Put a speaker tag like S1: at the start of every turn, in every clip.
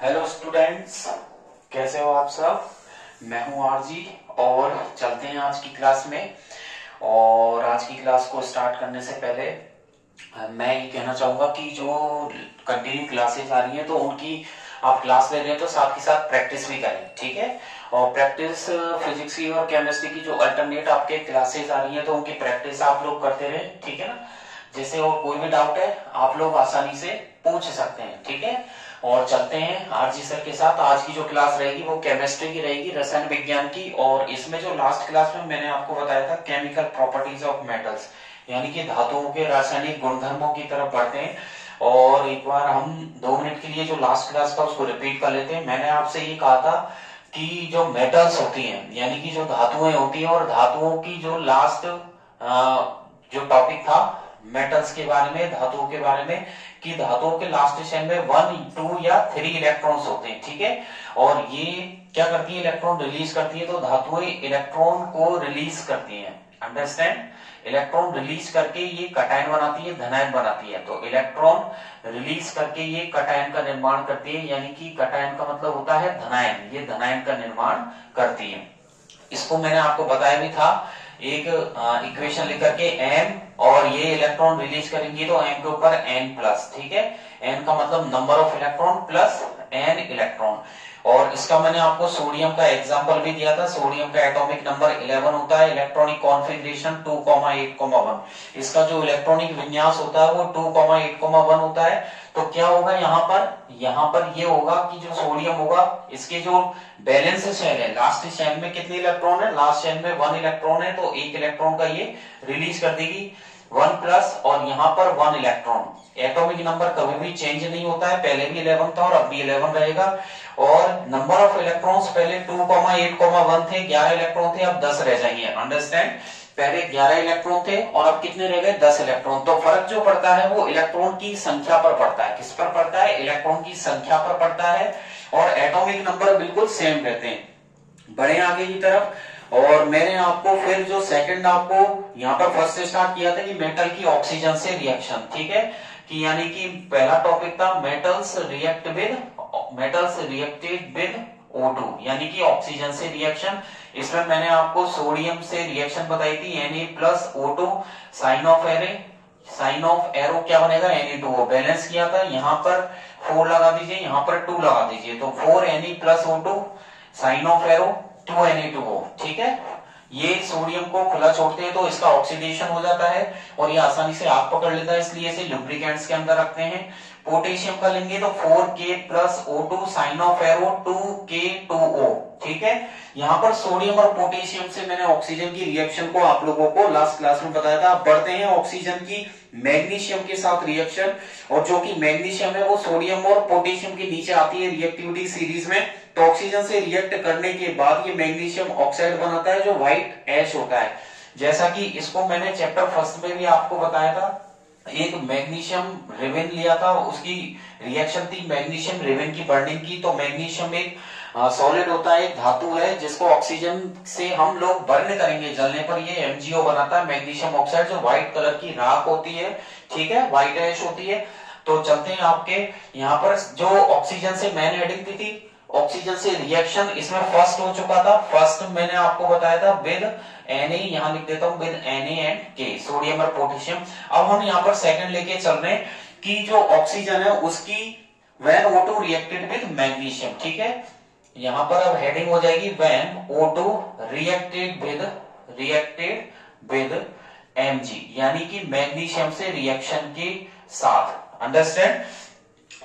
S1: Hello students, कैसे हो आप सब। मैं हूं आरजी और चलते हैं आज की क्लास में। और आज की क्लास को स्टार्ट करने से पहले मैं ये कहना चाहूंगा कि जो कंटिन्यू क्लासेस आ रही हैं तो उनकी आप क्लास ले रहे हैं तो साथ के साथ प्रैक्टिस भी करें, ठीक है। और प्रैक्टिस फिजिक्स की और केमिस्ट्री की जो अल्टरनेट आपके क्लासेस आ रही हैं तो उनकी प्रैक्टिस आप लोग करते रहे, ठीक है ना। जैसे और कोई भी डाउट है आप लोग आसानी से पूछ सकते हैं, ठीक है। और चलते हैं आरजी सर के साथ। आज की जो क्लास रहेगी वो केमिस्ट्री की रहेगी, रसायन विज्ञान की। और इसमें जो लास्ट क्लास में मैंने आपको बताया था केमिकल प्रॉपर्टीज ऑफ मेटल्स, यानी कि धातुओं के रासायनिक गुणधर्मों की तरफ बढ़ते हैं। और एक बार हम 2 मिनट के लिए जो लास्ट क्लास था उसको रिपीट कर लेते हैं। मैंने आपसे ये कहा था कि जो मेटल्स होती हैं यानी कि जो धातुएं होती हैं, और धातुओं की जो लास्ट जो टॉपिक था मेटल्स के बारे में, धातुओं के बारे में, कि धातुओं के लास्ट शेल में 1, 2 या 3 इलेक्ट्रॉन्स होते हैं, ठीक है। और ये क्या करती है, इलेक्ट्रॉन रिलीज करती है। तो धातुएं इलेक्ट्रॉन को रिलीज करती हैं, अंडरस्टैंड। इलेक्ट्रॉन रिलीज करके ये कटायन बनाती है, धनायन बनाती है। तो इलेक्ट्रॉन रिलीज करके ये कटायन का निर्माण करती है, यानी कि कटायन का मतलब होता है धनायन। ये धनायन का निर्माण करती है। इसको मैंने आपको बताया भी था एक इक्वेशन लेकर के m, और ये इलेक्ट्रॉन रिलीज करेंगे तो m के ऊपर n प्लस, ठीक है। n का मतलब number of electron plus n electron. और इसका मैंने आपको सोडियम का एग्जांपल भी दिया था। सोडियम का एटॉमिक नंबर 11 होता है, इलेक्ट्रॉनिक कॉन्फ़िगरेशन 2,8,1। इसका जो इलेक्ट्रॉनिक विन्यास होता है वो 2,8,1 होता है। तो क्या होगा यहाँ पर ये होगा कि जो सोडियम होगा इसके जो बैलेंस शेल है, लास्ट शेल में कितने इलेक्ट्रॉन है, लास्ट शेल में 1 इलेक्ट्रॉन है, तो 1 इलेक्ट्रॉन का ये रिलीज कर देगी 1 प्लस, और यहाँ पर 1 इलेक्ट्रॉन। एटॉमिक नंबर कभी भी चेंज नहीं होता है, पहले भी 11 था और अब भी 11 रहेगा। और नंबर ऑफ इलेक्ट्रॉन्स पहले 2,8,1 थे, 11 इलेक्ट्रॉन थे, अब 10 रह जाएंगे, अंडरस्टैंड। पहले 11 इलेक्ट्रॉन थे और अब कितने रह गए, 10 इलेक्ट्रॉन। तो फर्क जो पड़ता है वो इलेक्ट्रॉन की संख्या पर पड़ता है। किस पर पड़ता है, इलेक्ट्रॉन की संख्या पर पड़ता है। और एटॉमिक नंबर बिल्कुल सेम रहते हैं। बढ़े आगे की तरफ। और मैंने आपको फिर जो सेकंड आपको यहाँ पर फर्स्ट से स्टार्ट किया था कि मेटल की ऑक्सीजन से रिएक्शन, ठीक है। कि यानी कि पहला टॉपिक था मेटल्स रिएक्टेड विद O2, यानी कि ऑक्सीजन से रिएक्शन। इसमें मैंने आपको सोडियम से रिएक्शन बताई थी, Na+O2, साइन ऑफ एरो क्या बनेगा, Na2O। बैलेंस किया था, यहाँ पर 4 लगा दीजिए, यहाँ पर 2 लगा दीजिए, तो 4Na+O2, sign of arrow 2Na2O, ठीक है। ये सोडियम को खुला छोड़ते हैं तो इसका ऑक्सीडेशन हो जाता है और ये आसानी से आग पकड़ लेता है, इसलिए इसे लुब्रिकेंट्स के अंदर रखते हैं। पोटेशियम का लेंगे तो 4K+O2, sign of arrow 2K2O, ठीक है। यहाँ पर सोडियम और पोटेशियम से मैंने ऑक्सीजन की रिएक्शन को आप लोगों को लास्ट क्लास में बताया था। बढ़ते हैं ऑक्सीजन की मैग्नीशियम के साथ रिएक्शन, और जो कि मैग्नीशियम है वो सोडियम और पोटेशियम के नीचे आती है रिएक्टिविटी सीरीज में। तो ऑक्सीजन से रिएक्ट करने के बाद ये मैग्नीशियम ऑक्साइड बनाता है जो व्हाइट ऐश होता है। जैसा कि इसको मैंने चैप्टर फर्स्ट में भी आपको बताया था। एक मैग्नीशियम रिवेन लिया था, उसकी रिएक्शन थी मैग्नीशियम रिवेन की बर्निंग की। तो मैग्नीशियम एक सॉलिड होता है, एक धातु है जिसको ऑक्सीजन से हम लोग बर्न करेंगे, जलने पर ये MgO बनाता है, मैग्नीशियम ऑक्साइड, जो व्हाइट कलर की राख होती है, ठीक है, व्हाइट ऐश होती है। तो चलते हैं आपके यहाँ पर जो ऑक्सीजन से मैंने हेडिंग दी थी, ऑक्सीजन से रिएक्शन, इसमें फर्स्ट हो चुका था। फर्स्ट मैंने आपको बताया था विद Na, यहां लिख देता हूं with Na and K, sodium और पोटेशियम। अब हम यहाँ पर सेकंड लेके चल रहे हैं कि जो ऑक्सीजन है उसकी when O2 reacted with magnesium, ठीक है। यहां पर अब हेडिंग हो जाएगी when O2 reacted with Mg, यानी कि मैग्नीशियम से रिएक्शन के साथ, अंडरस्टैंड।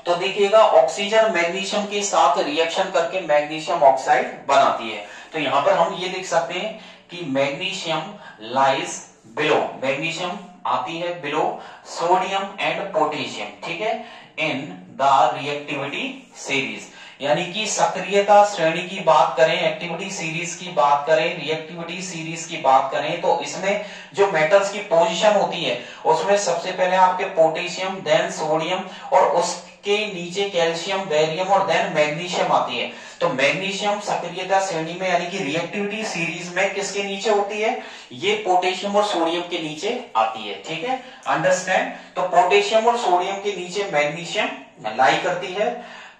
S1: तो देखिएगा ऑक्सीजन मैग्नीशियम के साथ रिएक्शन करके मैग्नीशियम ऑक्साइड बनाती है। तो यहां पर हम ये लिख सकते हैं कि मैग्नीशियम लाइज बिलो, मैग्नीशियम आती है बिलो सोडियम एंड पोटेशियम, ठीक है, इन द रिएक्टिविटी सीरीज। यानी कि सक्रियता श्रेणी की बात करें, एक्टिविटी सीरीज की बात करें, रिएक्टिविटी सीरीज की बात करें, तो इसमें जो मेटल्स की पोजीशन होती है उसमें सबसे पहले आपके पोटेशियम, देन सोडियम, और उसके नीचे कैल्शियम, बेरियम, और देन मैग्नीशियम आती है। तो मैग्नीशियम सक्रियता श्रेणी में यानी कि रिएक्टिविटी सीरीज में किसके नीचे होती है, ये पोटेशियम और सोडियम के नीचे आती है, ठीक है, अंडरस्टैंड। तो पोटेशियम और सोडियम के नीचे मैग्नीशियम लाई करती है।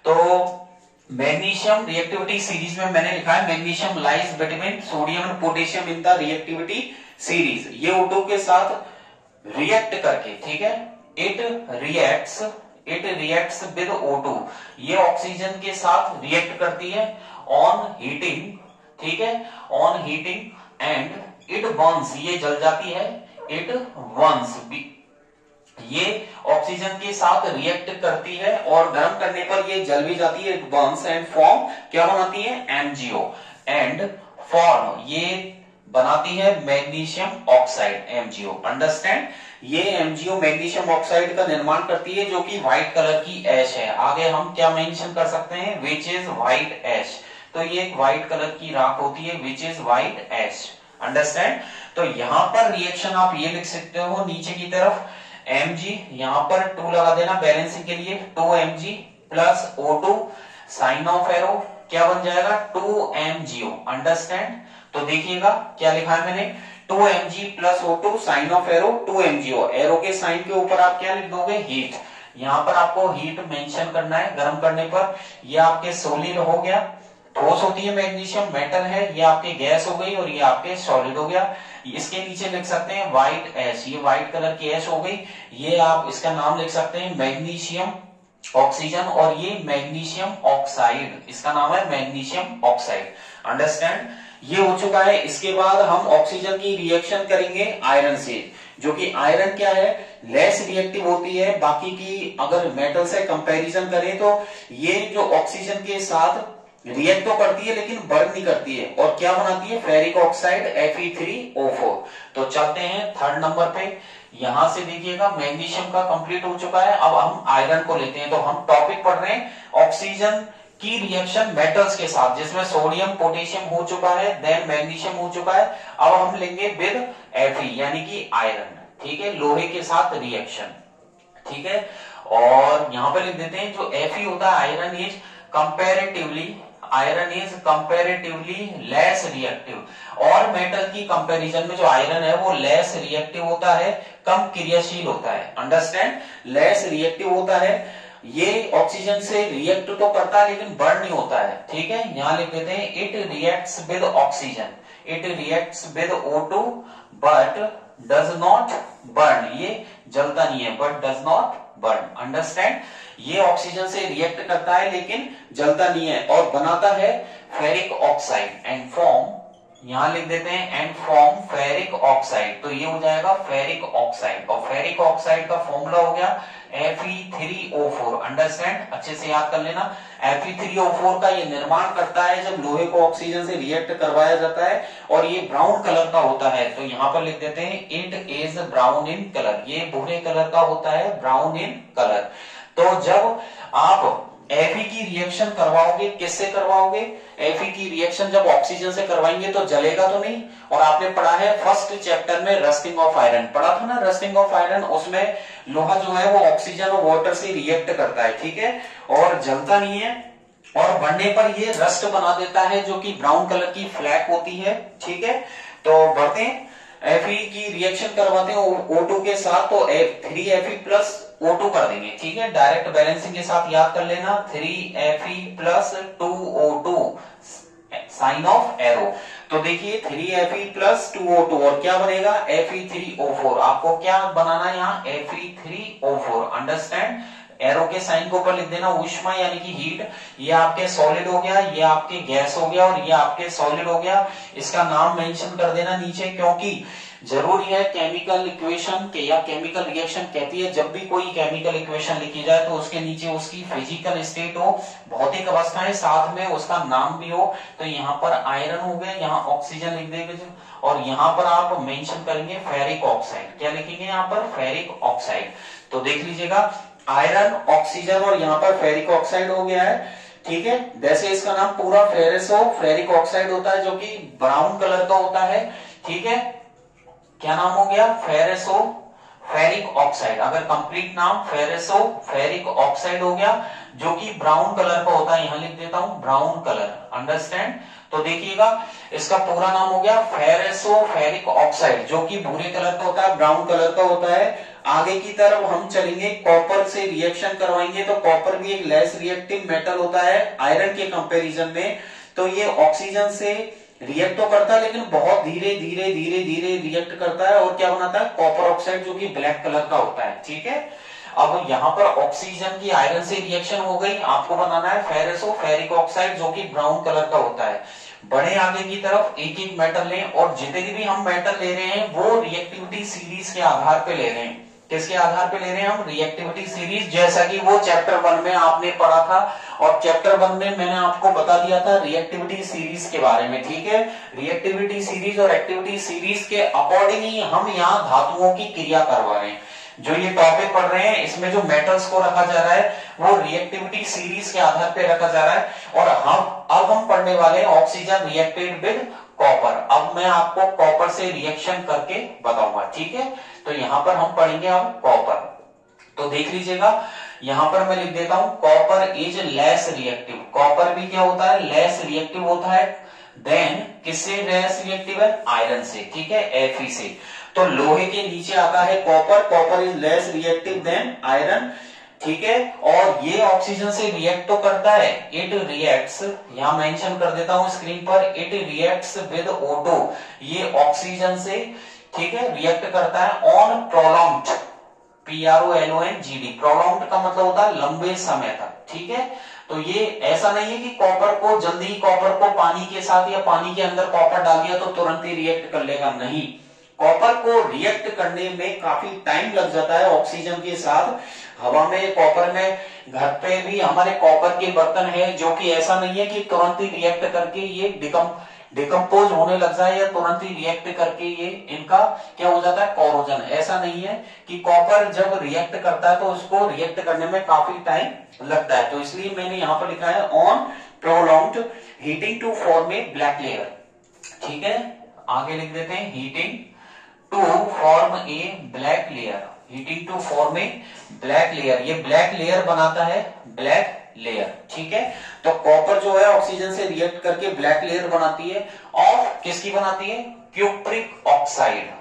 S1: तो मैग्नीशियम रिएक्टिविटी सीरीज में मैंने लिखा है magnesium lies between sodium and potassium in the reactivity series. ये O2 के साथ रिएक्ट करके, ठीक है, इट रिएक्ट्स विद O2, ये ऑक्सीजन के साथ रिएक्ट करती है ऑन हीटिंग, ठीक है, on heating and it Burns, ये जल जाती है, इट बर्न्स, ये ऑक्सीजन के साथ रिएक्ट करती है और गर्म करने पर ये जल भी जाती है, इट बर्न्स एंड फॉर्म, क्या बनाती है, MgO एंड फॉर्म, ये बनाती है मैग्नीशियम ऑक्साइड, MgO। अंडरस्टैंड, ये MgO मैग्नीशियम ऑक्साइड का निर्माण करती है जो कि व्हाइट कलर की ऐश है। आगे हम क्या मेंशन कर सकते हैं, विच इज व्हाइट ऐश, तो ये एक व्हाइट कलर की राख होती है, which is white ash. Understand, तो यहां पर रिएक्शन आप ये लिख सकते हो नीचे की तरफ, Mg, यहां पर 2 लगा देना बैलेंसिंग के लिए, 2Mg plus O2 sign of arrow क्या बन जाएगा, 2MgO। अंडरस्टैंड, तो देखिएगा क्या लिखा है मैंने, 2Mg plus O2 sign of arrow 2MgO, arrow के साइन के ऊपर आप क्या लिख दोगे, हीट। यहां पर आपको हीट मेंशन करना है गर्म करने पर। ये आपके सॉलिड हो गया, ठोस होती है मैग्नीशियम, मेटल है, ये आपके गैस हो गई और ये आपके सॉलिड हो गया। इसके नीचे लिख सकते हैं व्हाइट ऐश, ये व्हाइट कलर की ऐश हो गई, ये आप इसका नाम लिख सकते हैं मैग्नीशियम ऑक्सीजन, और ये मैग्नीशियम ऑक्साइड, इसका नाम है मैग्नीशियम ऑक्साइड। अंडरस्टैंड, ये हो चुका है। इसके बाद हम ऑक्सीजन की रिएक्शन करेंगे आयरन से, जो कि आयरन क्या है, लेस रिएक्टिव होती है। बाकी की अगर मेटल से कंपैरिजन करें तो ये जो ऑक्सीजन के साथ रिएक्ट तो करती है लेकिन बर्न नहीं करती है, और क्या बनाती है, फेरिक ऑक्साइड Fe3O4। तो चलते हैं थर्ड नंबर पे। यहां से देखिएगा मैग्नीशियम का कंप्लीट हो चुका है, अब हम आयरन को लेते हैं। तो हम टॉपिक पढ़ रहे हैं ऑक्सीजन की रिएक्शन मेटल्स के साथ, जिसमें सोडियम पोटेशियम हो चुका है, देन मैग्नीशियम हो चुका है। अब हम लेंगे विद Fe यानी कि आयरन, ठीक है, लोहे के साथ रिएक्शन, ठीक है। और यहां पर लिख देते हैं जो Fe होता है, iron is comparatively less reactive, और मेटल की कंपैरिजन में जो आयरन है वो लेस रिएक्टिव होता है, कम क्रियाशील होता है। अंडरस्टैंड, लेस रिएक्टिव होता है, ये ऑक्सीजन से रिएक्ट तो करता है लेकिन बर्न नहीं होता है, ठीक है। यहां लिख देते हैं it reacts with oxygen, it reacts with O2 but does not burn, ये जलता नहीं है, but does not burn. Understand, ये ऑक्सीजन से रिएक्ट करता है लेकिन जलता नहीं है, और बनाता है फेरिक ऑक्साइड एंड फॉर्म, यहां लिख देते हैं एंड फॉर्म फेरिक ऑक्साइड। तो ये हो जाएगा फेरिक ऑक्साइड, और फेरिक ऑक्साइड का फॉर्मूला हो गया Fe3O4। अंडरस्टैंड, अच्छे से याद कर लेना। Fe3O4 का ये निर्माण करता है जब लोहे को ऑक्सीजन से रिएक्ट करवाया जाता है, और ये ब्राउन कलर का होता है। तो यहां पर लिख देते हैं it is brown in colour, ये भूरे कलर का होता है, ब्राउन इन कलर। तो जब आप Fe की रिएक्शन करवाओगे, किससे करवाओगे, Fe की रिएक्शन जब ऑक्सीजन से करवाएंगे तो जलेगा तो नहीं। और आपने पढ़ा है फर्स्ट चैप्टर में रस्टिंग ऑफ आयरन, पढ़ा था ना रस्टिंग ऑफ आयरन, उसमें लोहा जो है वो ऑक्सीजन और वाटर से रिएक्ट करता है, ठीक है, और जलता नहीं है, और बढ़ने पर ये रस्ट बना देता है जो कि ब्राउन कलर की फ्लैक होती है, ठीक है। तो बढ़ते हैं, Fe की रिएक्शन करवाते हैं O2 के साथ, तो 3Fe प्लस O2 कर देंगे, ठीक है, डायरेक्ट बैलेंसिंग के साथ याद कर लेना, 3Fe plus 2O2 sign of arrow. तो देखिए 3Fe प्लस 2O2 और क्या बनेगा, Fe3O4। आपको क्या बनाना है यहाँ, Fe3O4। अंडरस्टैंड, एरो के साइन को ऊपर लिख देना, ऊष्मा यानी कि हीट, ये आपके सॉलिड हो गया, ये आपके गैस हो गया, और ये आपके सॉलिड हो गया। इसका नाम मेंशन कर देना नीचे, क्योंकि जरूरी है केमिकल इक्वेशन के या केमिकल रिएक्शन कहती है जब भी कोई केमिकल इक्वेशन लिखी जाए तो उसके नीचे उसकी फिजिकल स्टेट हो, भौतिक अवस्थाएं, साथ में उसका नाम भी हो। तो यहाँ पर आयरन हो गया, यहाँ ऑक्सीजन लिख देंगे, और यहाँ पर आप मेंशन करेंगे फेरिक ऑक्साइड, क्या लिखेंगे यहाँ पर, फेरिक ऑक्साइड। तो देख लीजिएगा आयरन, ऑक्सीजन, और यहाँ पर फेरिक ऑक्साइड हो गया है, ठीक है। वैसे इसका नाम पूरा फेरेसो फेरिक ऑक्साइड होता है, जो कि ब्राउन कलर का होता है, ठीक है। क्या नाम हो गया, फेरेसो फेरिक ऑक्साइड। अगर कंप्लीट नाम फेरेसो फेरिक ऑक्साइड हो गया, जो कि ब्राउन कलर का होता है, यहां लिख देता हूं ब्राउन कलर। अंडरस्टैंड, तो देखिएगा इसका पूरा नाम हो गया फेरेसो फेरिक ऑक्साइड, जो कि भूरे कलर का होता है, ब्राउन कलर का होता है। आगे की तरफ हम चलेंगे, कॉपर से रिएक्शन करवाएंगे। तो कॉपर भी एक लेस रिएक्टिव मेटल होता है आयरन के कंपैरिजन में। तो ये ऑक्सीजन से रिएक्ट तो करता है लेकिन बहुत धीरे धीरे धीरे धीरे रिएक्ट करता है और क्या बनाता है, कॉपर ऑक्साइड, जो कि ब्लैक कलर का होता है। ठीक है, अब यहाँ पर ऑक्सीजन की आयरन से रिएक्शन हो गई, आपको बनाना है फेरसो फेरिक ऑक्साइड, जो कि ब्राउन कलर का होता है। बड़े आगे की तरफ एक एक मेटल लें और जितने भी हम मेटल ले रहे हैं वो रिएक्टिविटी सीरीज के आधार पे ले रहे हैं। किसके आधार पे ले रहे हैं हम, रिएक्टिविटी सीरीज, जैसा कि वो चैप्टर 1 में आपने पढ़ा था। और चैप्टर 1 में मैंने आपको बता दिया था रिएक्टिविटी सीरीज के बारे में। ठीक है, रिएक्टिविटी सीरीज और एक्टिविटी सीरीज के अकॉर्डिंग ही हम यहाँ धातुओं की क्रिया करवा रहे हैं। जो ये टॉपिक पढ़ रहे हैं इसमें जो मेटल्स को रखा जा रहा है वो रिएक्टिविटी सीरीज के आधार पे रखा जा रहा है। और अब हम पढ़ने वाले हैं ऑक्सीजन रिएक्टेड विद कॉपर। अब मैं आपको कॉपर से रिएक्शन करके बताऊंगा। ठीक है, तो यहां पर हम पढ़ेंगे अब कॉपर। तो देख लीजिएगा, यहां पर मैं लिख देता हूं copper is less reactive. Copper भी क्या होता है, लेस रिएक्टिव होता है। देन किससे लेस रिएक्टिव है, आयरन से। ठीक है, Fe से। तो लोहे के नीचे आता है copper, copper is less reactive than iron. ठीक है, और ये ऑक्सीजन से रिएक्ट तो करता है, इट रिएक्ट्स, यहां मेंशन कर देता हूं स्क्रीन पर, इट रिएक्ट्स विद O2। ये ऑक्सीजन से, ठीक है, रिएक्ट करता है ऑन प्रोलॉन्ग्ड, PROLONGD। प्रोलॉन्ग्ड का मतलब होता है लंबे समय तक। ठीक है, तो ये ऐसा नहीं है कि कॉपर को जल्दी ही कॉपर को पानी के साथ या पानी के अंदर कॉपर डाल दिया तो तुरंत ही रिएक्ट कर लेगा, नहीं। कॉपर को रिएक्ट करने में काफी टाइम लग जाता है ऑक्सीजन के साथ। हवा में, कॉपर में, घर पे भी हमारे कॉपर के बर्तन है जो कि ऐसा नहीं है कि तुरंत ही रिएक्ट करके ये डिकम्पोज होने लग जाए या तुरंत ही रिएक्ट करके ये इनका क्या हो जाता है, कोरोजन। ऐसा नहीं है कि कॉपर जब रिएक्ट करता है तो उसको रिएक्ट करने में काफी टाइम लगता है। तो इसलिए मैंने यहां पर लिखा है on prolonged heating to form a black layer. ठीक है, आगे लिख देते हैं heating to form a black layer, heating to form a black layer. ये ब्लैक लेयर बनाता है, ब्लैक लेयर। ठीक है, तो कॉपर जो है ऑक्सीजन से रिएक्ट करके ब्लैक लेयर बनाती है। और किसकी बनाती है, क्यूप्रिक ऑक्साइड।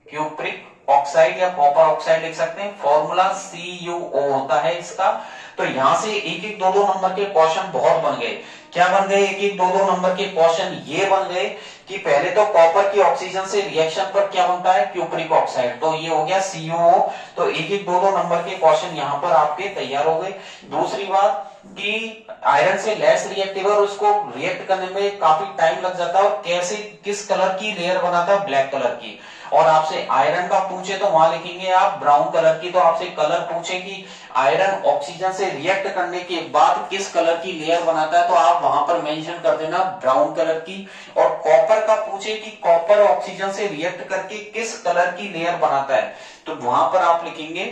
S1: क्यूप्रिक ऑक्साइड या कॉपर ऑक्साइड लिख सकते हैं, फॉर्मूला CuO होता है इसका। तो यहां से एक एक दो नंबर के क्वेश्चन बहुत बन गए। क्या बन गए, एक एक दो नंबर के क्वेश्चन ये बन गए कि पहले तो कॉपर की ऑक्सीजन से रिएक्शन पर क्या बनता है, क्यूप्रिक ऑक्साइड। तो ये हो गया CuO। तो एक एक दो नंबर के क्वेश्चन यहां पर आपके तैयार हो गए। दूसरी बात कि आयरन से लेस रिएक्टिव है और उसको रिएक्ट करने में काफी टाइम लग जाता है और कैसे, किस कलर की लेयर बनाता है, ब्लैक कलर की। और आपसे आयरन का पूछे तो वहां लिखेंगे आप ब्राउन कलर की। तो आपसे कलर पूछे कि आयरन ऑक्सीजन से रिएक्ट करने के बाद किस कलर की लेयर बनाता है तो आप वहां पर मेंशन कर देना ब्राउन कलर की। और कॉपर का पूछे कि कॉपर ऑक्सीजन से रिएक्ट करके किस कलर की लेयर बनाता है तो वहां पर आप लिखेंगे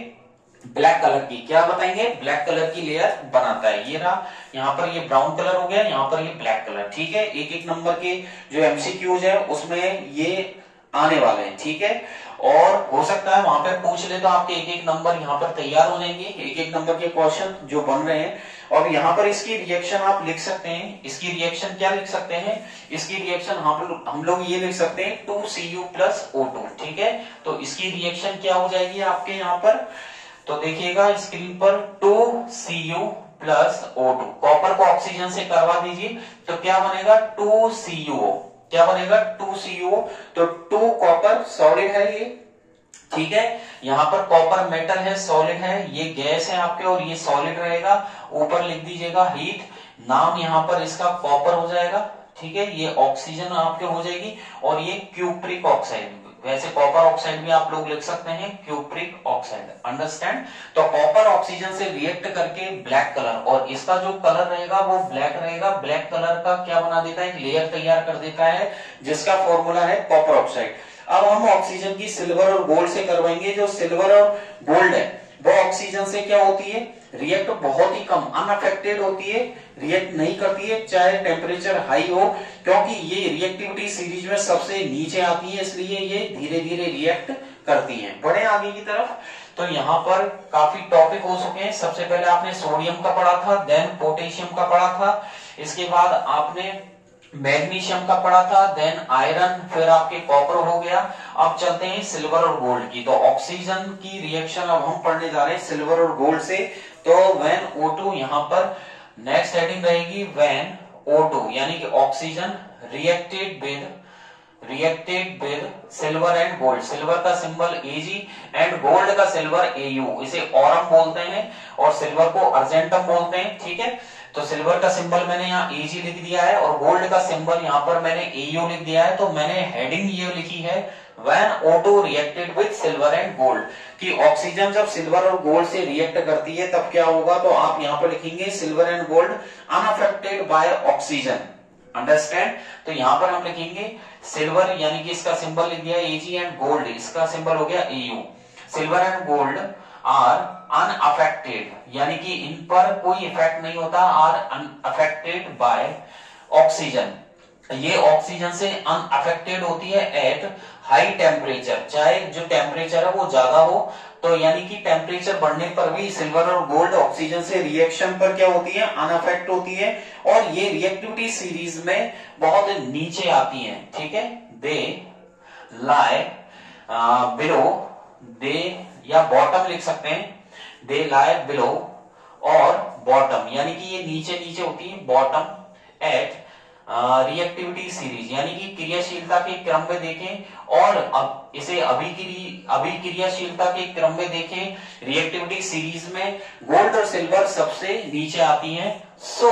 S1: ब्लैक कलर की। क्या बताएंगे, ब्लैक कलर की लेयर बनाता है। ये रहा, यहाँ पर ये ब्राउन कलर हो गया, यहाँ पर ये ब्लैक कलर। ठीक है, एक एक नंबर के जो MCQs है उसमें ये आने वाले हैं। ठीक है, और हो सकता है वहां पे पूछ ले तो आपके एक एक नंबर यहाँ पर तैयार हो जाएंगे, एक एक नंबर के क्वेश्चन जो बन रहे हैं। और यहाँ पर इसकी रिएक्शन आप लिख सकते हैं। इसकी रिएक्शन क्या लिख सकते हैं, इसकी रिएक्शन हम लोग ये लिख सकते हैं 2Cu + O2। ठीक है, तो इसकी रिएक्शन क्या हो जाएगी आपके यहाँ पर, तो देखिएगा स्क्रीन पर 2Cu + O2। कॉपर को ऑक्सीजन से करवा दीजिए तो क्या बनेगा, 2CuO। क्या बनेगा, 2CuO। तो 2 कॉपर सॉलिड है ये। ठीक है, यहाँ पर कॉपर मेटल है, सॉलिड है, ये गैस है आपके और ये सॉलिड रहेगा। ऊपर लिख दीजिएगा हीट, नाम यहाँ पर इसका कॉपर हो जाएगा। ठीक है, ये ऑक्सीजन आपके हो जाएगी और ये क्यूप्रिक ऑक्साइड। वैसे कॉपर ऑक्साइड भी आप लोग लिख सकते हैं क्यूप्रिक ऑक्साइड। अंडरस्टैंड। तो कॉपर ऑक्सीजन से रिएक्ट करके ब्लैक कलर, और इसका जो कलर रहेगा वो ब्लैक रहेगा। ब्लैक कलर का क्या बना देता है, एक लेयर तैयार कर देता है जिसका फॉर्मूला है कॉपर ऑक्साइड। अब हम ऑक्सीजन की सिल्वर और गोल्ड से करवाएंगे। जो सिल्वर और गोल्ड है वो ऑक्सीजन से क्या होती है, रिएक्ट बहुत ही कम, अनअफेक्टेड होती है, रिएक्ट नहीं करती है चाहे टेम्परेचर हाई हो, क्योंकि ये रिएक्टिविटी सीरीज में सबसे नीचे आती है, इसलिए ये धीरे धीरे रिएक्ट करती हैं। बढ़े आगे की तरफ, तो यहाँ पर काफी टॉपिक हो चुके हैं। सबसे पहले आपने सोडियम का पढ़ा था, देन पोटेशियम का पढ़ा था, इसके बाद आपने मैग्नीशियम का पढ़ा था, देन आयरन, फिर आपके कॉपर हो गया। अब चलते हैं सिल्वर और गोल्ड की। तो ऑक्सीजन की रिएक्शन अब हम पढ़ने जा रहे हैं सिल्वर और गोल्ड से। तो व्हेन O2 यहां पर नेक्स्ट हेडिंग रहेगी, व्हेन O2 यानी कि oxygen reacted with silver and gold. Silver का सिंबल Ag एंड गोल्ड का सिल्वर Au। इसे ऑरम बोलते हैं और सिल्वर को अर्जेंटम बोलते हैं, ठीक है। तो सिल्वर का सिंबल मैंने यहाँ Ag लिख दिया है और गोल्ड का सिंबल यहाँ पर मैंने Au लिख दिया है। तो मैंने हेडिंग ये लिखी है, when O2 reacted with silver and gold, कि ऑक्सीजन जब सिल्वर और गोल्ड से रिएक्ट करती है तब क्या होगा। तो आप यहाँ पर लिखेंगे silver and gold unaffected by oxygen, understand. तो यहां पर हम लिखेंगे सिल्वर यानी कि इसका सिंबल लिख दिया Ag एंड गोल्ड इसका सिंबल हो गया Au। Silver and gold are unaffected यानी कि इन पर कोई इफेक्ट नहीं होता, आर अनअफेक्टेड बाय ऑक्सीजन। ये ऑक्सीजन से अनअफेक्टेड होती है एट हाई टेम्परेचर, चाहे जो टेम्परेचर है वो ज्यादा हो। तो यानी कि टेम्परेचर बढ़ने पर भी सिल्वर और गोल्ड ऑक्सीजन से रिएक्शन पर क्या होती है, अनअफेक्ट होती है। और ये रिएक्टिविटी सीरीज में बहुत नीचे आती हैं, ठीक है। दे लाई बिलो, दे या बॉटम लिख सकते हैं, दे लाई बिलो और बॉटम यानी कि ये नीचे नीचे होती है, बॉटम एट रिएक्टिविटी सीरीज यानी कि क्रियाशीलता के क्रम में देखें। और अब इसे अभिक्रियाशीलता के क्रम में देखें। रिएक्टिविटी सीरीज में गोल्ड और सिल्वर सबसे नीचे आती हैं। सो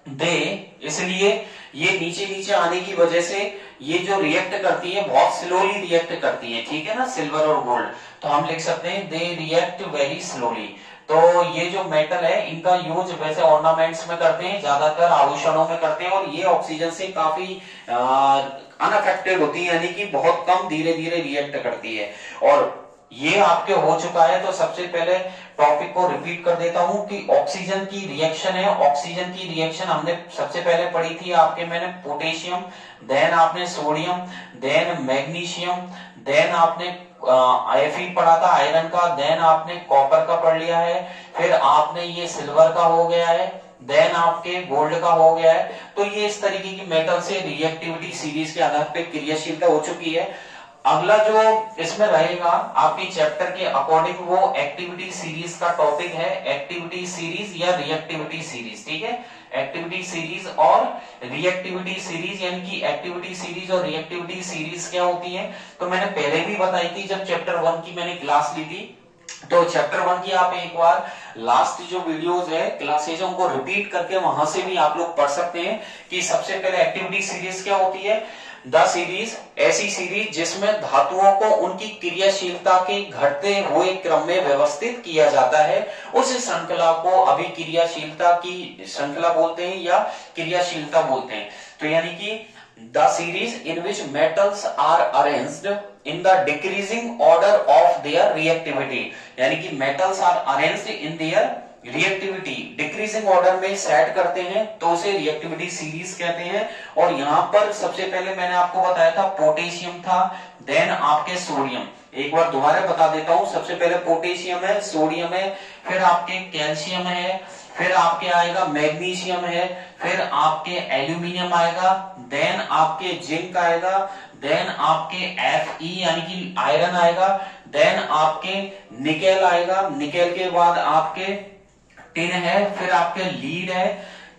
S1: दे, इसलिए ये नीचे नीचे आने की वजह से ये जो रिएक्ट करती है बहुत स्लोली रिएक्ट करती है, ठीक है ना, सिल्वर और गोल्ड। तो हम लिख सकते हैं दे रिएक्ट वेरी स्लोली। तो ये जो मेटल है इनका यूज वैसे ऑर्नामेंट्स में करते हैं, ज्यादातर आभूषणों में करते हैं। और ये ऑक्सीजन से काफी अनअफेक्टेड होती है यानी कि बहुत कम धीरे धीरे रिएक्ट करती है। और ये आपके हो चुका है। तो सबसे पहले टॉपिक को रिपीट कर देता हूं कि ऑक्सीजन की रिएक्शन है। ऑक्सीजन की रिएक्शन हमने सबसे पहले पढ़ी थी आपके, मैंने पोटेशियम, देन आपने सोडियम, देन मैग्नीशियम, देन आपने Fe पढ़ा था आयरन का, देन आपने कॉपर का पढ़ लिया है, फिर आपने ये सिल्वर का हो गया है, देन आपके गोल्ड का हो गया है। तो ये इस तरीके की मेटल से रिएक्टिविटी सीरीज के आधार पर क्रियाशीलता हो चुकी है। अगला जो इसमें रहेगा आपकी चैप्टर के अकॉर्डिंग वो एक्टिविटी सीरीज का टॉपिक है, एक्टिविटी सीरीज या रिएक्टिविटी सीरीज, ठीक है। एक्टिविटी सीरीज और रिएक्टिविटी सीरीज यानी कि एक्टिविटी सीरीज और रिएक्टिविटी सीरीज क्या होती है। तो मैंने पहले भी बताई थी जब चैप्टर 1 की मैंने क्लास ली थी। तो चैप्टर 1 की आप एक बार लास्ट जो वीडियोस है क्लासेज उनको रिपीट करके वहां से भी आप लोग पढ़ सकते हैं कि सबसे पहले एक्टिविटी सीरीज क्या होती है। द सीरीज, ऐसी सीरीज जिसमें धातुओं को उनकी क्रियाशीलता के घटते हुए क्रम में व्यवस्थित किया जाता है, उस श्रृंखला को अभिक्रियाशीलता की श्रृंखला बोलते हैं या क्रियाशीलता बोलते हैं। तो यानी कि the series in which metals are arranged in the decreasing order of their reactivity, यानी कि metals are arranged in their reactivity decreasing order में सेट करते हैं तो उसे रिएक्टिविटी सीरीज कहते हैं। और यहां पर सबसे पहले मैंने आपको बताया था पोटेशियम था, देन आपके सोडियम। एक बार दोबारा बता देता हूं, सबसे पहले पोटेशियम है, सोडियम है, फिर आपके कैल्शियम है, फिर आपके आएगा मैग्नीशियम है, फिर आपके एल्यूमिनियम आएगा, देन आपके जिंक आएगा, देन आपके Fe यानी कि आयरन आएगा, देन आपके निकेल आएगा, निकेल के बाद आपके टिन है, फिर आपके लीड है,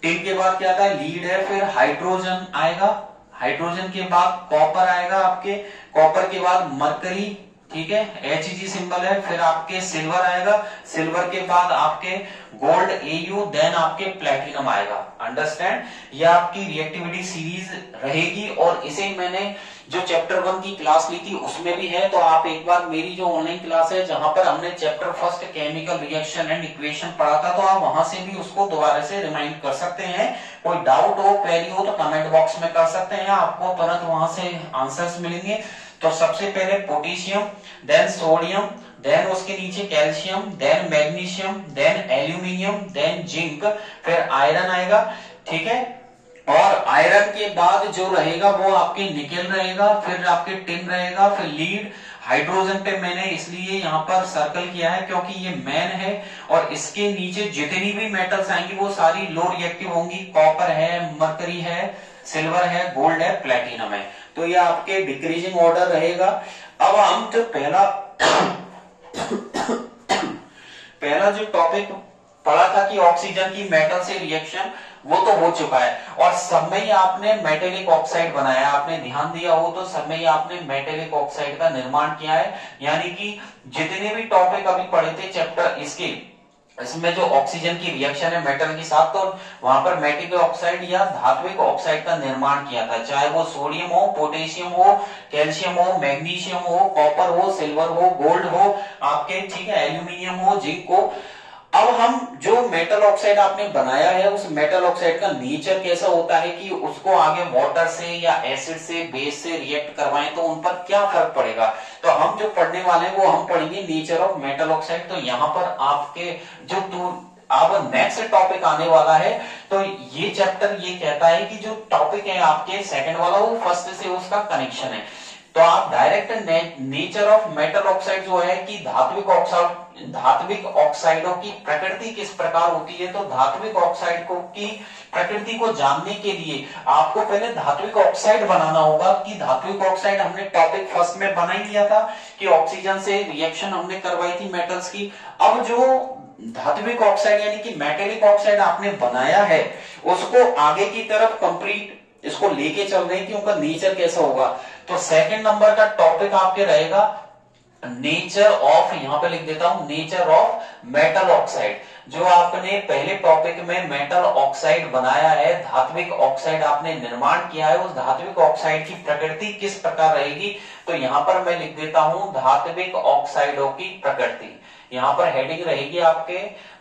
S1: टिन के बाद क्या आता है, लीड है, फिर हाइड्रोजन आएगा, हाइड्रोजन के बाद कॉपर आएगा, आपके कॉपर के बाद मरकरी, ठीक है, Hg सिंबल है, फिर आपके सिल्वर आएगा, सिल्वर के बाद आपके गोल्ड Au, देन आपके प्लेटिनम आएगा। अंडरस्टैंड, ये आपकी रिएक्टिविटी सीरीज रहेगी। और इसे मैंने जो चैप्टर 1 की क्लास ली थी उसमें भी है। तो आप एक बार मेरी जो ऑनलाइन क्लास है जहां पर हमने chapter first chemical reaction and equation पढ़ा था, तो आप वहां से भी उसको दोबारा से रिमाइंड कर सकते हैं। कोई डाउट हो, क्वेरी हो तो कमेंट बॉक्स में कर सकते हैं, आपको तुरंत वहां से आंसर्स मिलेंगे। तो सबसे पहले पोटेशियम, देन सोडियम, देन उसके नीचे calcium, then magnesium, then aluminium, then zinc, फिर आयरन आएगा, ठीक है। और आयरन के बाद जो रहेगा वो आपके निकेल रहेगा, फिर आपके टिन रहेगा, फिर लीड, हाइड्रोजन पे मैंने इसलिए यहाँ पर सर्कल किया है क्योंकि ये मैन है। और इसके नीचे जितनी भी मेटल्स आएंगी वो सारी लो रिएक्टिव होंगी। कॉपर है, मरकरी है, सिल्वर है, गोल्ड है, प्लेटिनम है। तो ये आपके डिक्रीजिंग ऑर्डर रहेगा। अब हम जो पहला जो टॉपिक पढ़ा था कि ऑक्सीजन की मेटल से रिएक्शन, वो तो हो चुका है। और सब में ही आपने मेटेलिक ऑक्साइड बनाया, आपने ध्यान दिया हो तो सब में ही आपने मेटेलिक ऑक्साइड का निर्माण किया है। यानी कि जितने भी टॉपिक अभी पढ़े थे चैप्टर इसके, इसमें जो ऑक्सीजन की रिएक्शन है मेटल के साथ, तो वहां पर मेटेलिक ऑक्साइड या धात्विक ऑक्साइड का निर्माण किया था, चाहे वो सोडियम हो, पोटेशियम हो, कैल्शियम हो, मैग्नीशियम हो, कॉपर हो, सिल्वर हो, गोल्ड हो आपके, ठीक है, एल्यूमिनियम हो, जिंक हो। अब हम जो मेटल ऑक्साइड आपने बनाया है उस मेटल ऑक्साइड का नेचर कैसा होता है कि उसको आगे वाटर से या एसिड से, बेस से रिएक्ट करवाएं तो उन पर क्या फर्क पड़ेगा। तो हम जो पढ़ने वाले हैं वो हम पढ़ेंगे नेचर ऑफ मेटल ऑक्साइड। तो यहाँ पर आपके जो अब नेक्स्ट टॉपिक आने वाला है, तो ये चैप्टर ये कहता है कि जो टॉपिक है आपके सेकंड वाला वो फर्स्ट से उसका कनेक्शन है। तो आप direct nature of metal oxide जो है कि धात्विक ऑक्साइडों की प्रकृति किस प्रकार होती है। तो धात्विक ऑक्साइड की प्रकृति को जानने के लिए आपको पहले धात्विक ऑक्साइड बनाना होगा कि धात्विक ऑक्साइड हमने टॉपिक फर्स्ट में बना ही लिया था कि ऑक्सीजन से रिएक्शन हमने करवाई थी मेटल्स की। अब जो धात्विक ऑक्साइड यानी कि मेटेलिक ऑक्साइड आपने बनाया है उसको आगे की तरफ कंप्लीट इसको लेके चल रहे हैं कि उनका नेचर कैसा होगा। तो सेकंड नंबर का टॉपिक आपके रहेगा नेचर ऑफ, यहां पे लिख देता हूं, नेचर ऑफ मेटल ऑक्साइड। जो आपने पहले टॉपिक में मेटल ऑक्साइड बनाया है, धात्विक ऑक्साइड आपने निर्माण किया है, उस धात्विक ऑक्साइड की प्रकृति किस प्रकार रहेगी। तो यहां पर मैं लिख देता हूं धात्विक ऑक्साइडों की प्रकृति। यहां पर हेडिंग रहेगी आपके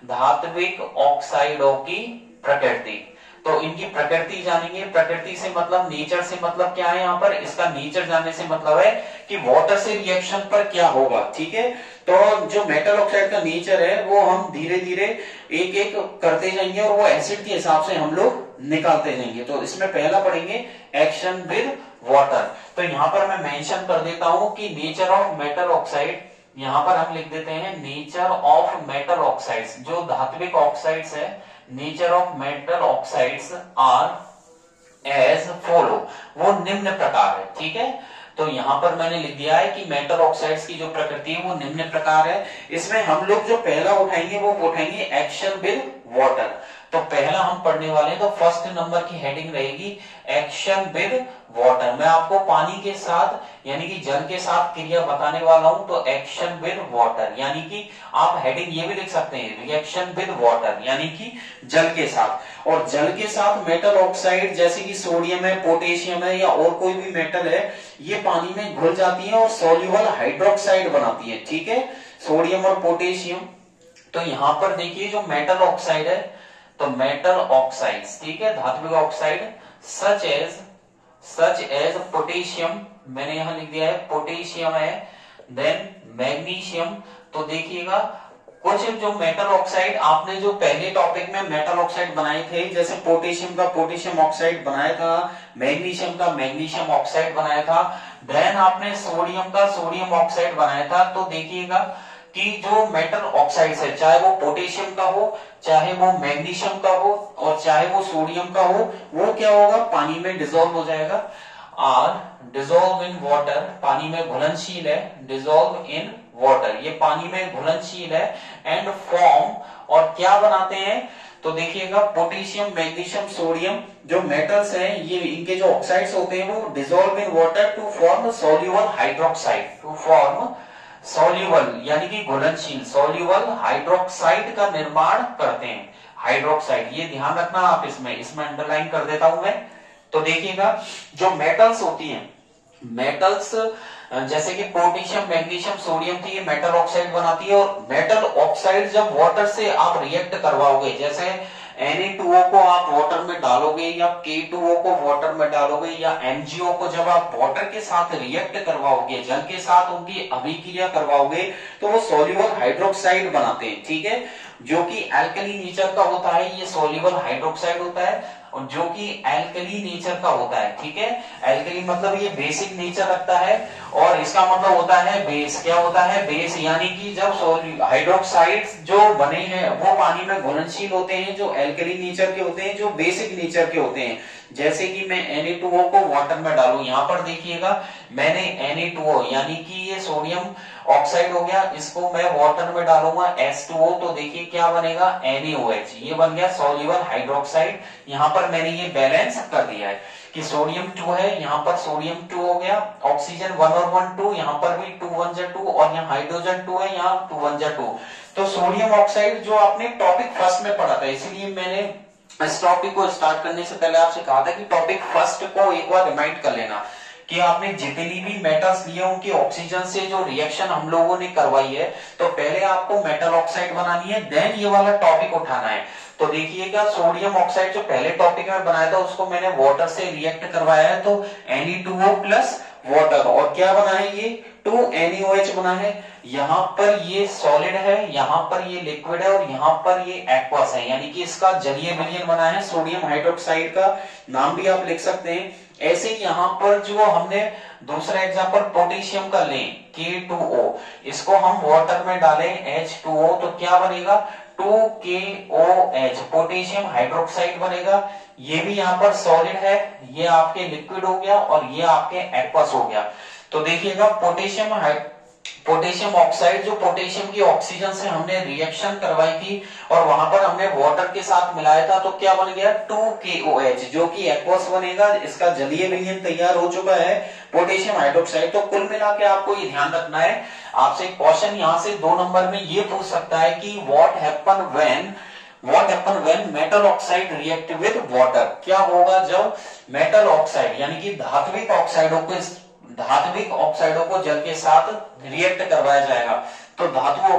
S1: धात्विक ऑक्साइडों की प्रकृति। तो इनकी प्रकृति जानेंगे। प्रकृति से मतलब, नेचर से मतलब क्या है, यहाँ पर इसका नेचर जानने से मतलब है कि वाटर से रिएक्शन पर क्या होगा। ठीक है, तो जो मेटल ऑक्साइड का नेचर है वो हम धीरे धीरे एक एक करते जाएंगे और वो एसिड के हिसाब से हम लोग निकालते जाएंगे। तो इसमें पहला पढ़ेंगे एक्शन विद वाटर। तो यहाँ पर मैं मेंशन कर देता हूं कि नेचर ऑफ मेटल ऑक्साइड, यहाँ पर हम लिख देते हैं नेचर ऑफ मेटल ऑक्साइड्स। जो धात्विक ऑक्साइड्स है, nature of metal oxides are as follow, वो निम्न प्रकार है। ठीक है, तो यहां पर मैंने लिख दिया है कि मेटल ऑक्साइड्स की जो प्रकृति है वो निम्न प्रकार है। इसमें हम लोग जो पहला उठाएंगे वो उठाएंगे एक्शन विद वाटर। तो पहला हम पढ़ने वाले हैं, तो फर्स्ट नंबर की हेडिंग रहेगी एक्शन विद वाटर। मैं आपको पानी के साथ यानी कि जल के साथ क्रिया बताने वाला हूं, तो एक्शन विद वाटर, यानी कि आप हेडिंग ये भी लिख सकते हैं रिएक्शन विद वाटर, यानी कि जल के साथ। और जल के साथ मेटल ऑक्साइड जैसे कि सोडियम है, पोटेशियम है या और कोई भी मेटल है, ये पानी में घुल जाती है और सोल्यूबल हाइड्रोक्साइड बनाती है। ठीक है, सोडियम और पोटेशियम। तो यहां पर देखिए जो मेटल ऑक्साइड है, तो मेटल ऑक्साइड्स, ठीक है, धात्विक ऑक्साइड सच एज पोटेशियम, मैंने यहां लिख दिया है पोटेशियम है, देन मैग्नीशियम। तो देखिएगा कुछ जो मेटल ऑक्साइड आपने जो पहले टॉपिक में मेटल ऑक्साइड बनाए थे, जैसे पोटेशियम का पोटेशियम ऑक्साइड बनाया था, मैग्नीशियम का मैग्नीशियम ऑक्साइड बनाया था, देन आपने सोडियम का सोडियम ऑक्साइड बनाया था। तो देखिएगा कि जो मेटल ऑक्साइड है, चाहे वो पोटेशियम का हो, चाहे वो मैग्नीशियम का हो और चाहे वो सोडियम का हो, वो क्या होगा, पानी में डिसॉल्व हो जाएगा। आर डिसॉल्व इन वाटर, पानी में घुलनशील है, डिसॉल्व इन वाटर, ये पानी में घुलनशील है। एंड फॉर्म, और क्या बनाते हैं, तो देखिएगा पोटेशियम, मैग्नीशियम, सोडियम जो मेटल्स हैं, ये इनके जो ऑक्साइड्स होते हैं वो dissolve in water to form soluble hydroxide, to form soluble यानी कि घुलनशील सोल्यूबल हाइड्रोक्साइड का निर्माण करते हैं। हाइड्रोक्साइड, ये ध्यान रखना आप, इसमें अंडरलाइन कर देता हूं मैं। तो देखिएगा जो मेटल्स होती हैं, मेटल्स जैसे कि पोटेशियम, मैग्नीशियम, सोडियम थी, ये मेटल ऑक्साइड बनाती है। और मेटल ऑक्साइड जब वाटर से आप रिएक्ट करवाओगे, जैसे Na2O को आप वाटर में डालोगे या K2O को वाटर में डालोगे या MgO को जब आप वाटर के साथ रिएक्ट करवाओगे, जल के साथ उनकी अभिक्रिया करवाओगे, तो वो सोल्यूबल हाइड्रोक्साइड बनाते हैं। ठीक है, जो कि एल्कली नेचर का होता है, ये सोल्यूबल हाइड्रोक्साइड होता है, और जो कि एल्कली नेचर का होता है, ठीक है। एल्कली मतलब ये बेसिक नेचर रखता है, और इसका मतलब होता है बेस। क्या होता है? बेस, यानी कि जब हाइड्रोक्साइड्स जो बने हैं वो पानी में घुलनशील होते हैं, जो एल्कली नेचर के होते हैं, जो बेसिक नेचर के होते हैं। जैसे कि मैं Na2O को वाटर में डालूं, यहां पर देखिएगा मैंने Na2O यानी कि ये सोडियम ऑक्साइड हो गया, इसको मैं वाटर में डालूंगा H2O, तो देखिए क्या बनेगा? NaOH, ये बन गया सोल्यूबल हाइड्रोक्साइड। यहां पर मैंने ये बैलेंस कर दिया है कि सोडियम 2 है, यहां पर सोडियम 2 हो गया, ऑक्सीजन 1 और 1 2, यहां पर भी 2 1 जा 2, और यहाँ हाइड्रोजन 2 है, यहाँ 2 1 जा 2। तो सोडियम ऑक्साइड जो आपने टॉपिक फर्स्ट में पढ़ा था, इसीलिए मैंने इस टॉपिक को स्टार्ट करने से पहले आपसे कहा था कि टॉपिक फर्स्ट को एक बार रिमाइंड कर लेना कि आपने जितनी भी मेटल्स लिए उनके ऑक्सीजन से जो रिएक्शन हम लोगों ने करवाई है, तो पहले आपको मेटल ऑक्साइड बनानी है, देन ये वाला टॉपिक उठाना है। तो देखिएगा सोडियम ऑक्साइड जो पहले टॉपिक में बनाया था उसको मैंने वाटर से रिएक्ट करवाया है, तो Na2O प्लस वाटर, और क्या बना है? ये 2NaOH बना है। यहाँ पर ये सॉलिड है, यहाँ पर ये लिक्विड है, और यहाँ पर ये एक्वस है, यानी कि इसका जलीय विलयन बना है। सोडियम हाइड्रोक्साइड का नाम भी आप लिख सकते हैं। ऐसे ही यहाँ पर जो हमने दूसरा एग्जांपल पोटेशियम का लें, K2O, इसको हम वाटर में डालें H2O, तो क्या बनेगा? 2KOH, पोटेशियम हाइड्रोक्साइड बनेगा। ये भी यहाँ पर सॉलिड है, ये आपके लिक्विड हो गया, और ये आपके एक्वस हो गया। तो देखिएगा पोटेशियम ऑक्साइड, जो पोटेशियम की ऑक्सीजन से हमने रिएक्शन करवाई थी और वहां पर हमने वाटर के साथ मिलाया था, तो क्या बन गया? 2KOH, जो कि एक्वस बनेगा। इसका जलीय विलयन तैयार हो चुका है पोटेशियम हाइड्रोक्साइड। तो कुल मिला के आपको ये ध्यान रखना है, आपसे क्वेश्चन यहाँ से 2 नंबर में ये पूछ सकता है कि what happen when metal oxide react with water. क्या होगा जब मेटल ऑक्साइड यानी कि धात्विक ऑक्साइडों को जल के साथ रिएक्ट करवाया जाएगा। तो धात्विक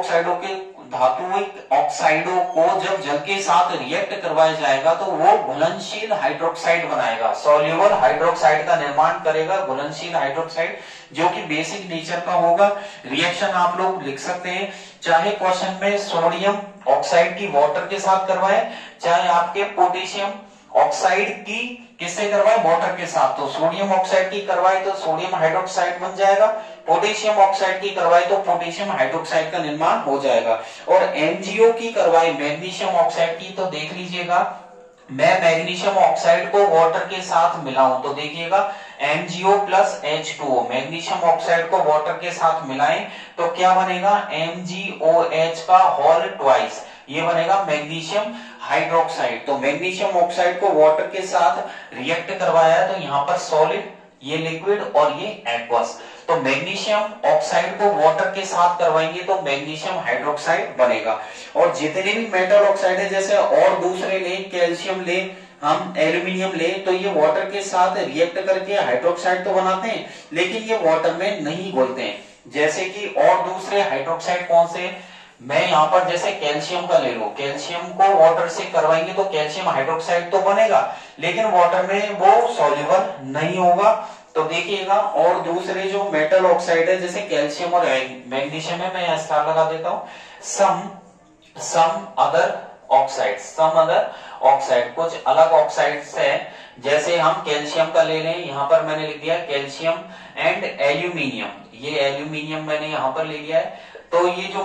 S1: ऑक्साइडों को जब जल के साथ रिएक्ट करवाया जाएगा तो वो घुलनशील हाइड्रोक्साइड बनाएगा, सॉल्युबल हाइड्रोक्साइड का निर्माण करेगा, घुलनशील हाइड्रोक्साइड, जो कि बेसिक नेचर का होगा। रिएक्शन आप लोग लिख सकते हैं, चाहे क्वेश्चन में सोडियम ऑक्साइड की वाटर के साथ करवाए, चाहे आपके पोटेशियम ऑक्साइड की किससे करवाए? वाटर के साथ। तो सोडियम ऑक्साइड की करवाए तो सोडियम हाइड्रोक्साइड बन जाएगा, पोटेशियम ऑक्साइड की करवाए तो पोटेशियम हाइड्रोक्साइड का निर्माण हो जाएगा। और MgO की करवाए मैग्नीशियम ऑक्साइड की, तो देख लीजिएगा मैं मैग्नीशियम ऑक्साइड को वाटर के साथ मिलाऊं, तो देखिएगा MgO plus H2O, magnesium oxide को वाटर के साथ मिलाएं तो क्या बनेगा? MgOH का होल ट्वाइस, ये बनेगा मैग्नीशियम हाइड्रोक्साइड। तो मैग्नीशियम ऑक्साइड को वाटर के साथ रिएक्ट करवाया है, तो यहाँ पर सॉलिड, ये लिक्विड, और ये एक्वस। तो मैग्नीशियम ऑक्साइड को वाटर के साथ करवाएंगे तो मैग्नीशियम हाइड्रोक्साइड बनेगा। और जितने भी मेटल ऑक्साइड है, जैसे और दूसरे ले, कैल्शियम ले, हम एल्यूमिनियम ले, तो ये वाटर के साथ रिएक्ट करके हाइड्रोक्साइड तो बनाते हैं, लेकिन ये वाटर में नहीं घुलते हैं। जैसे कि और दूसरे हाइड्रोक्साइड कौन से, मैं यहाँ पर जैसे कैल्शियम का ले लो, कैल्शियम को वाटर से करवाएंगे तो कैल्शियम हाइड्रोक्साइड तो बनेगा, लेकिन वाटर में वो सॉल्युबल नहीं होगा। तो देखिएगा और दूसरे जो मेटल ऑक्साइड है, जैसे कैल्शियम और मैग्नीशियम है, मैं यहाँ स्टार लगा देता हूँ, सम अदर ऑक्साइड, कुछ अलग ऑक्साइड्स है। जैसे हम कैल्शियम का ले लें, यहाँ पर मैंने लिख दिया कैल्शियम एंड एल्यूमिनियम, ये एल्यूमिनियम मैंने यहाँ पर ले लिया है। तो ये जो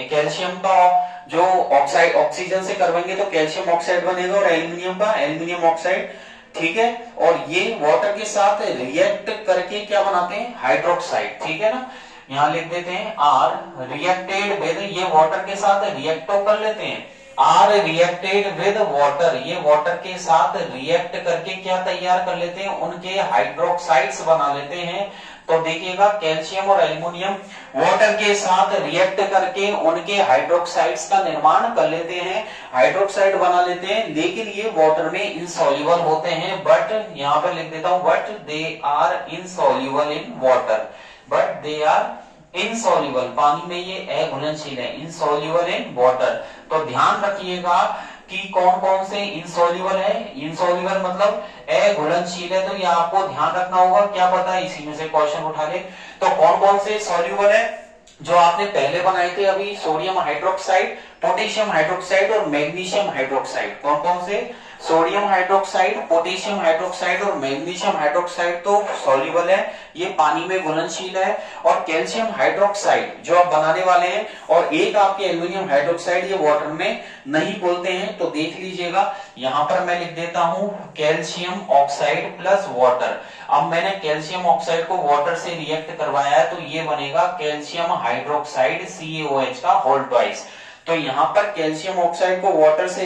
S1: कैल्शियम का जो ऑक्साइड ऑक्सीजन से करवाएंगे तो कैल्शियम ऑक्साइड बनेगा, और एल्यूमिनियम का एल्यूमिनियम ऑक्साइड, ठीक है। और ये वाटर के साथ रिएक्ट करके क्या बनाते हैं? हाइड्रोक्साइड, ठीक है ना। यहाँ लिख देते हैं आर रिएक्टेड विद, ये वाटर के साथ रिएक्ट तो कर लेते हैं, आर रिएक्टेड विद वाटर, ये वाटर के साथ रिएक्ट करके क्या तैयार कर लेते हैं? उनके हाइड्रोक्साइड्स बना लेते हैं। तो देखिएगा कैल्शियम और एल्युमिनियम वाटर के साथ रिएक्ट करके उनके हाइड्रोक्साइड्स का निर्माण कर लेते हैं, हाइड्रोक्साइड बना लेते हैं, लेकिन ये वाटर में इनसॉल्युबल होते हैं। बट यहाँ पे लिख देता हूं, but they are insoluble in water, but they are insoluble, पानी में ये अघुलनशील है, इनसॉल्युबल इन वाटर। तो ध्यान रखिएगा कि कौन कौन से इनसॉल्युबल है, इनसॉल्युबल मतलब अघुलनशील है, तो ये आपको ध्यान रखना होगा। क्या पता है इसी में से क्वेश्चन उठा ले। तो कौन कौन से सॉल्युबल है जो आपने पहले बनाए थे अभी? सोडियम हाइड्रोक्साइड, पोटेशियम हाइड्रोक्साइड और मैग्नीशियम हाइड्रोक्साइड। कौन कौन से? सोडियम हाइड्रोक्साइड, पोटेशियम हाइड्रोक्साइड और मैग्नीशियम हाइड्रोक्साइड तो सॉल्युबल है, ये पानी में घुलनशील है। और कैल्शियम हाइड्रोक्साइड जो आप बनाने वाले हैं, और एक आपके एल्यूमिनियम हाइड्रोक्साइड, ये वाटर में नहीं घुलते हैं। तो देख लीजिएगा, यहां पर मैं लिख देता हूं कैल्शियम ऑक्साइड प्लस वाटर। अब मैंने कैल्शियम ऑक्साइड को वाटर से रिएक्ट करवाया है, तो ये बनेगा कैल्शियम हाइड्रोक्साइड CaOH का होल ट्वाइस। तो यहां पर कैल्शियम ऑक्साइड को वाटर से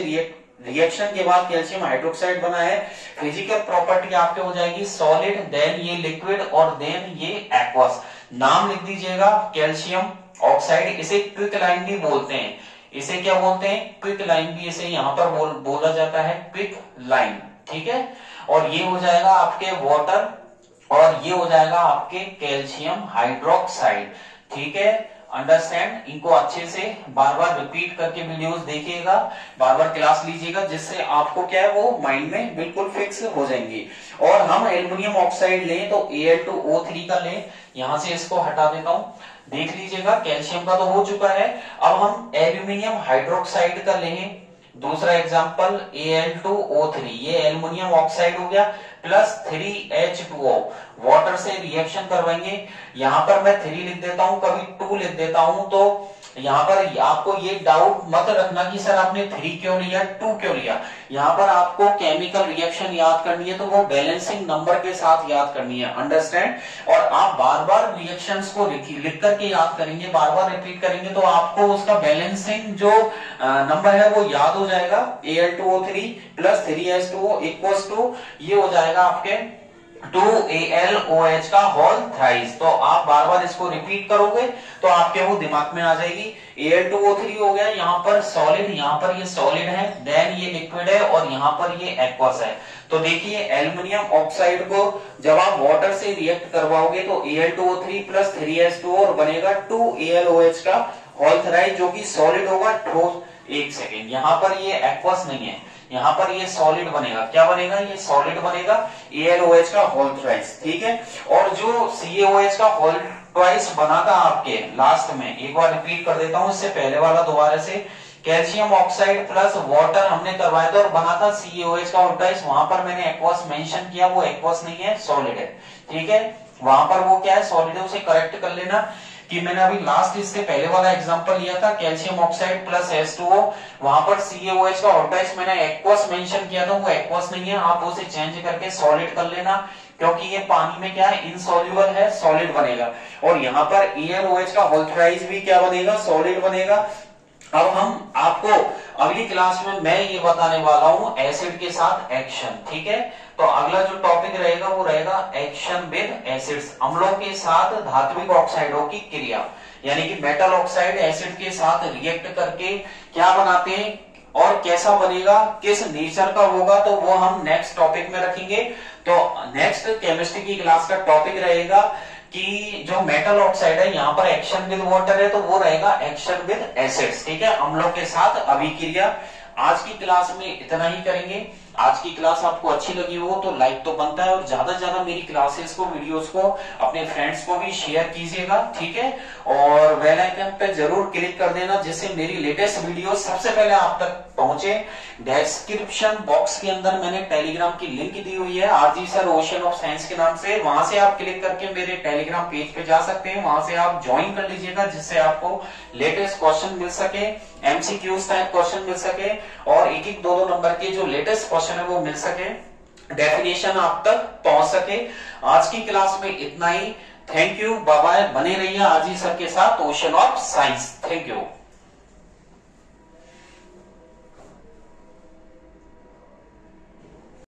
S1: रिएक्शन के बाद कैल्शियम हाइड्रोक्साइड बना है। फिजिकल प्रॉपर्टी आपके हो जाएगी सॉलिड, देन ये लिक्विड और देन ये एक्वस। नाम लिख दीजिएगा कैल्शियम ऑक्साइड। इसे क्विकलाइन भी बोलते हैं। इसे क्या बोलते हैं? क्विकलाइन भी इसे यहां पर बोला जाता है, क्विकलाइन। ठीक है। और ये हो जाएगा आपके वाटर, और ये हो जाएगा आपके कैल्शियम हाइड्रोक्साइड। ठीक है, अंडरस्टैंड। इनको अच्छे से बार बार रिपीट करके वीडियोस देखिएगा, बार बार क्लास लीजिएगा, जिससे आपको क्या है वो माइंड में बिल्कुल फिक्स हो जाएंगी। और हम एल्युमिनियम ऑक्साइड लें तो Al2O3 का लें। यहां से इसको हटा देता हूं, देख लीजिएगा कैल्शियम का तो हो चुका है। अब हम एल्यूमिनियम हाइड्रोक्साइड का लें। दूसरा एग्जांपल Al2O3, ये एल्युमिनियम ऑक्साइड हो गया, प्लस 3H2O, वाटर से रिएक्शन करवाएंगे। यहां पर मैं 3 लिख देता हूं, कभी 2 लिख देता हूं। तो यहां पर आपको ये डाउट मत रखना कि सर आपने 3 क्यों लिया, 2 क्यों लिया। यहां पर आपको केमिकल रिएक्शन याद करनी है, तो वो बैलेंसिंग नंबर के साथ याद करनी है, अंडरस्टैंड। और आप बार बार रिएक्शंस को लिख करके याद करेंगे, बार बार रिपीट करेंगे, तो आपको उसका बैलेंसिंग जो नंबर है वो याद हो जाएगा। Al2O3 plus 3H2O equals to, ये हो जाएगा आपके 2AlOH का होल थ्राइस। तो आप बार बार इसको रिपीट करोगे तो आपके वो दिमाग में आ जाएगी। Al2O3 हो गया, यहाँ पर सॉलिड, यहाँ पर ये सॉलिड है, देन ये लिक्विड है, और यहाँ पर ये एक्वस है। तो देखिए एल्युमिनियम ऑक्साइड को जब आप वाटर से रिएक्ट करवाओगे तो Al2O3 प्लस 3H2O और बनेगा 2AlOH का होल थ्राइस, जो कि सॉलिड होगा ठोस। एक सेकेंड, यहाँ पर ये एक्वस नहीं है, यहाँ पर ये सॉलिड बनेगा। क्या बनेगा? ये सॉलिड बनेगा, AlOH का होल ट्वाइस। ठीक है। और जो CaOH का होल ट्वाइस बना था आपके लास्ट में, एक बार रिपीट कर देता हूं, इससे पहले वाला दोबारा से, कैल्शियम ऑक्साइड प्लस वाटर हमने करवाया था और बना था CaOH का होल ट्वाइस। वहां पर मैंने एक्वस मेंशन किया, वो एक्वस नहीं है, सॉलिड है। ठीक है, वहां पर वो क्या है, सॉलिड है, उसे करेक्ट कर लेना। कि मैंने अभी लास्ट इससे पहले वाला एग्जांपल लिया था कैल्शियम ऑक्साइड प्लस H2O, वहां पर CaOH का होल ट्वाइस मैंने एक्वस मेंशन किया था, वो एक्वस नहीं है, आप उसे चेंज करके सॉलिड कर लेना, क्योंकि ये पानी में क्या है, इनसॉल्युबल है, सॉलिड बनेगा। और यहाँ पर AlOH का होल थ्राइस भी क्या बनेगा, सॉलिड बनेगा। अब हम आपको अगली क्लास में मैं ये बताने वाला हूं एसिड के साथ एक्शन। ठीक है, तो अगला जो टॉपिक रहेगा वो रहेगा एक्शन विद एसिड्स, अम्लों के साथ धात्विक ऑक्साइडों की क्रिया, यानी कि मेटल ऑक्साइड एसिड के साथ रिएक्ट करके क्या बनाते हैं और कैसा बनेगा, किस नेचर का होगा, तो वो हम नेक्स्ट टॉपिक में रखेंगे। तो नेक्स्ट केमिस्ट्री की क्लास का टॉपिक रहेगा कि जो मेटल ऑक्साइड है, यहाँ पर एक्शन विद वाटर है, तो वो रहेगा एक्शन विद एसिड्स। ठीक है, अम्लों के साथ अभिक्रिया। आज की क्लास में इतना ही करेंगे। आज की क्लास आपको अच्छी लगी हो तो लाइक तो बनता है, और ज्यादा से ज्यादा मेरी क्लासेस को, वीडियोस को अपने फ्रेंड्स को भी शेयर कीजिएगा। ठीक है, और बेल आइकन पे जरूर क्लिक कर देना, जिससे मेरी लेटेस्ट वीडियो सबसे पहले आप तक पहुंचे। डिस्क्रिप्शन बॉक्स के अंदर मैंने टेलीग्राम की लिंक दी हुई है, RG sir ocean of science के नाम से, वहां से आप क्लिक करके मेरे टेलीग्राम पेज पे जा सकते हैं, वहां से आप ज्वाइन कर लीजिएगा, जिससे आपको लेटेस्ट क्वेश्चन मिल सके, MCQs टाइप क्वेश्चन मिल सके, और एक एक दो नंबर के जो लेटेस्ट क्वेश्चन है वो मिल सके, डेफिनेशन आप तक पहुंच सके। आज की क्लास में इतना ही। थैंक यू, बाय बाय, बने रहिए RG सर के साथ ocean of science. Thank you.